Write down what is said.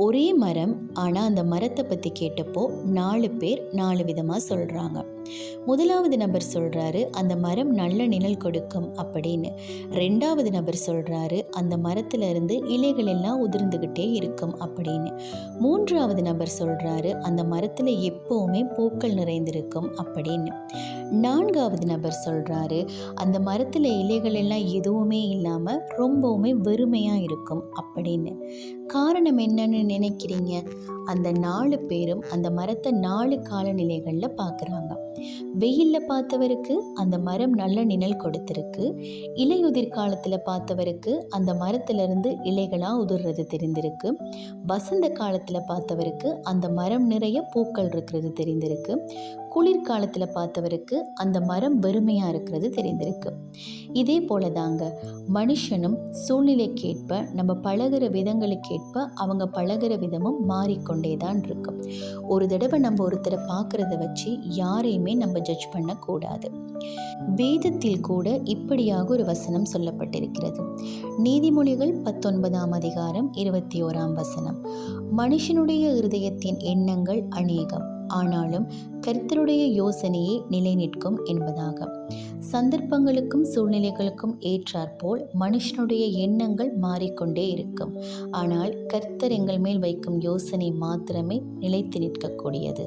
ஒரே மரம், ஆனால் அந்த மரத்தை பற்றி கேட்டப்போ 4 பேர் 4 விதமாக சொல்கிறாங்க. முதலாவது நபர் சொல்கிறாரு அந்த மரம் நல்ல நிழல் கொடுக்கும் அப்படின்னு. 2வது நபர் சொல்கிறாரு அந்த மரத்துல இருந்து இலைகள் எல்லாம் உதிர்ந்துக்கிட்டே இருக்கும் அப்படின்னு. 3வது நபர் சொல்கிறாரு அந்த மரத்தில் எப்போவுமே பூக்கள் நிறைந்திருக்கும் அப்படின்னு. 4வது நபர் சொல்கிறாரு அந்த மரத்தில் இலைகள் எல்லாம் எதுவுமே இல்லாமல் ரொம்பவுமே வெறுமையாக இருக்கும் அப்படின்னு. காரணம் என்னன்னு நினைக்கிறீங்க? அந்த 4 பேரும் அந்த மரத்தை 4 காலநிலைகளில் பார்க்குறாங்க. வெயிலில் பார்த்தவருக்கு அந்த மரம் நல்ல நிழல் கொடுத்துருக்கு. இலையுதிர் காலத்தில் பார்த்தவருக்கு அந்த மரத்திலிருந்து இலைகளாக உதிர்றது தெரிந்திருக்கு. வசந்த காலத்தில் பார்த்தவருக்கு அந்த மரம் நிறைய பூக்கள் இருக்கிறது தெரிந்திருக்கு. குளிர்காலத்தில் பார்த்தவருக்கு அந்த மரம் வெறுமையாக இருக்கிறது தெரிந்திருக்கு. இதே போல தாங்க மனுஷனும் சூழ்நிலைக்கேற்ப நம்ம பழகிற விதங்களுக்கேற்ப அவங்க பழகிற விதமும் மாறிக்கொண்டே தான் இருக்கும். ஒரு தடவை நம்ம ஒருத்தரை பார்க்குறத வச்சு யாரையுமே நம்ம ஜட்ஜ் பண்ணக்கூடாது. வேதத்தில் கூட இப்படியாக ஒரு வசனம் சொல்லப்பட்டிருக்கிறது. நீதிமொழிகள் 19ஆம் அதிகாரம் 21ஆம் வசனம். மனுஷனுடைய இருதயத்தின் எண்ணங்கள் அநேகம், ஆனாலும் கர்த்தருடைய யோசனையே நிலை நிற்கும் என்பதாக. சந்தர்ப்பங்களுக்கும் சூழ்நிலைகளுக்கும் ஏற்றாற்போல் மனுஷனுடைய எண்ணங்கள் மாறிக்கொண்டே இருக்கும். ஆனால் கர்த்தர் எங்கள் மேல் வைக்கும் யோசனை மாத்திரமே நிலைத்து நிற்கக்கூடியது.